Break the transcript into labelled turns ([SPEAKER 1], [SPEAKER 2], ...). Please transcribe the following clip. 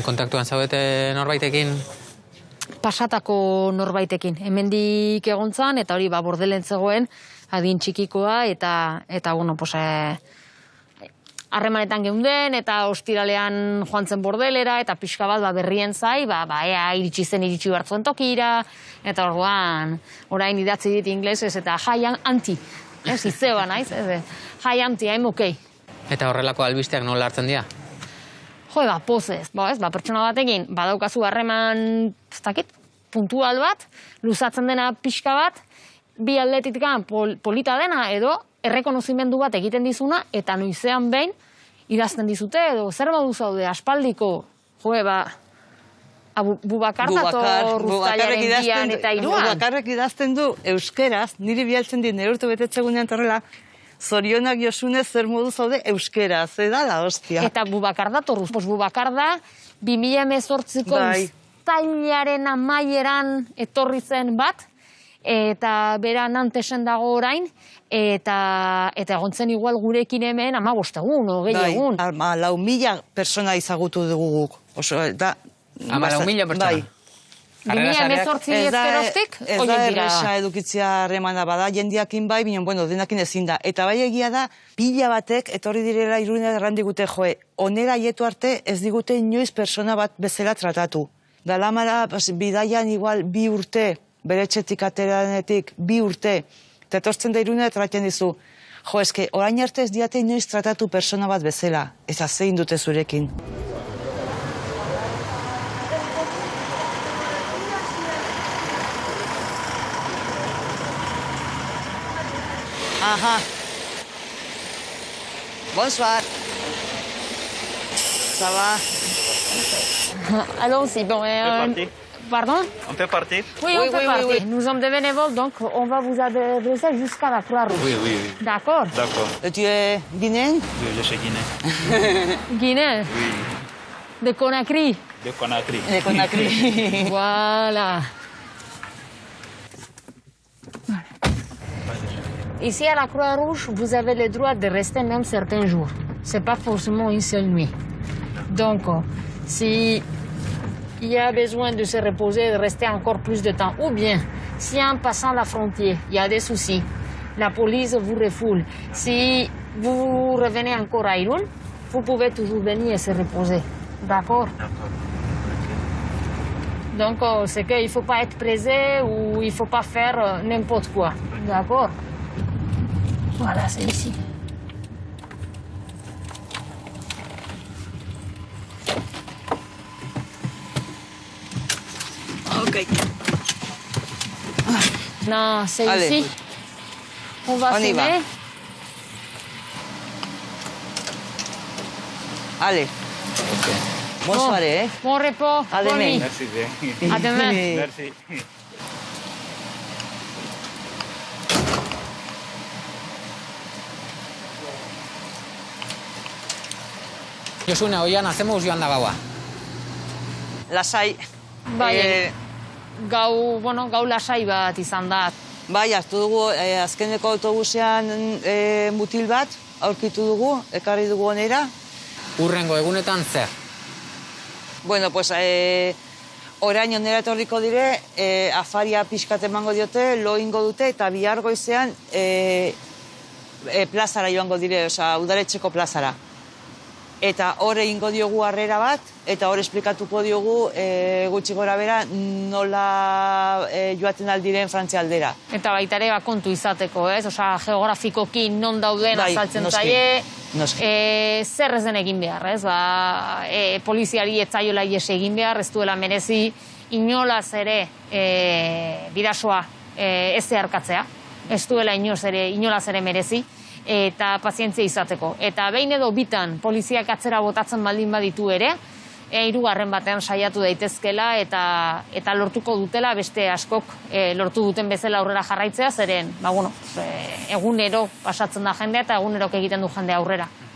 [SPEAKER 1] Kontaktuan zaudete norbaitekin?
[SPEAKER 2] Pasatako norbaitekin. Hemendik egontzan, eta hori bordelen zegoen, adin txikikoa, eta bueno, harremanetan geunden, eta ostiralean joan zen bordelera, eta pixka bat berrien zai, ea iritsi bertzuen tokira, eta orduan, orain idatzi dit inglesez, eta hi anti, izeba naiz, hi anti, I'm okay.
[SPEAKER 1] Eta horrelako albisteak nola hartzen dira?
[SPEAKER 2] Jo, pozez, pertsona batekin, badaukazu harreman, ez dakit, puntual bat, luzatzen dena pixka bat, bi aldetik polita dena, edo errekonozimendu bat egiten dizuna, eta noizean behin idazten dizute, edo zer modu zaude, aspaldiko, Bubakar dator Uztailaren bian eta hiruan.
[SPEAKER 3] Bubakarrek idazten du euskeraz, niri bialtzen dit neurtu betetzegunean torrela, zorionak Josunez zer modu zaude euskeraz, da hostia.
[SPEAKER 2] Eta Bubakar dator, Bubakar da, 2018ko Uztailaren amaieran etorri zen bat, eta bera Nantesen dago orain, eta egontzen igual gurekin hemen 15 egun, 20 egun.
[SPEAKER 3] 4.000 persona izagutu dugu guk.
[SPEAKER 1] 4.000 persona?
[SPEAKER 2] 2018 ezkeroztik,
[SPEAKER 3] ez da erresa edukitzea harremana bada, jendiakin bai, binen, denakin ezin da. Eta bai egia da, pila batek, etorri direla Irunera errandigute joe, onera hietu arte ez digute inoiz persona bat bezala tratatu. Dalamara, bidaian igual 2 urte, bere txetik ateranetik 2 urte, eta etortzen da Irunera traten dizu. Jo, eske, orain arte ez diate inoiz tratatu persona bat bezala, eta zein dute zurekin. Aha. Bonsoir. Ça va?
[SPEAKER 2] Allons-y, bon... Pardon?
[SPEAKER 4] On peut partir?
[SPEAKER 2] Oui, on peut partir. Nous sommes des bénévoles, donc on va vous adresser jusqu'à la Croix-Rouge.
[SPEAKER 4] Oui.
[SPEAKER 2] D'accord?
[SPEAKER 4] D'accord.
[SPEAKER 3] Tu es guinéen?
[SPEAKER 4] Oui, je suis guinéen.
[SPEAKER 2] Guinéen?
[SPEAKER 4] Oui.
[SPEAKER 2] De Conakry?
[SPEAKER 4] De Conakry.
[SPEAKER 3] De Conakry.
[SPEAKER 2] Voilà. Ici, à la Croix-Rouge, vous avez le droit de rester même certains jours. C'est pas forcément une seule nuit. Donc, si il y a besoin de se reposer, de rester encore plus de temps, ou bien, si en passant la frontière, il y a des soucis, la police vous refoule. Si vous revenez encore à Irun, vous pouvez toujours venir et se reposer. D'accord? Donc, c'est qu'il ne faut pas être pressé ou il ne faut pas faire n'importe quoi. D'accord? Voilà, c'est ici.
[SPEAKER 3] Ok.
[SPEAKER 2] Non, c'est ici. On va fumer.
[SPEAKER 3] Allez. Bonne soirée.
[SPEAKER 2] Bon repos.
[SPEAKER 3] À demain.
[SPEAKER 4] Merci bien.
[SPEAKER 2] À demain.
[SPEAKER 4] Merci.
[SPEAKER 1] Josune, oian, azemuz joan da gaua?
[SPEAKER 3] Lasai.
[SPEAKER 2] Bai, gau lasai bat izan da.
[SPEAKER 3] Bai, hartu dugu, azkeneko autobusean mutil bat, aurkitu dugu, ekarri dugu onera.
[SPEAKER 1] Urrengo egunetan zer?
[SPEAKER 3] Bueno, pues, orain onera etorriko dire, afaria pixkat emango diote, lo ingo dute, eta bihar goizean plazara joango dire, oza, udaletxeko plazara. Eta hor egingo diogu harrera bat, eta hor esplikatuko diogu gutxi gora bera nola joaten aldiren Frantzia aldera.
[SPEAKER 2] Eta baita ere kontu izateko, ez? Osa, geografikoki non dauden azaltzen zaie, zer ez den egin behar, ez? Poliziari ez zaiola ies egin behar, ez duela merezi inolaz ere bidasoa ez zeharkatzea, ez duela inolaz ere merezi, eta pazientzia izateko. Eta behin edo bitan poliziak atzera botatzen baldin baditu ere, 3. batean saiatu daitezkela eta lortuko dutela beste askok lortu duten bezala aurrera jarraitzea, zeren, egunero pasatzen da jendea eta egunerok egiten du jendea aurrera.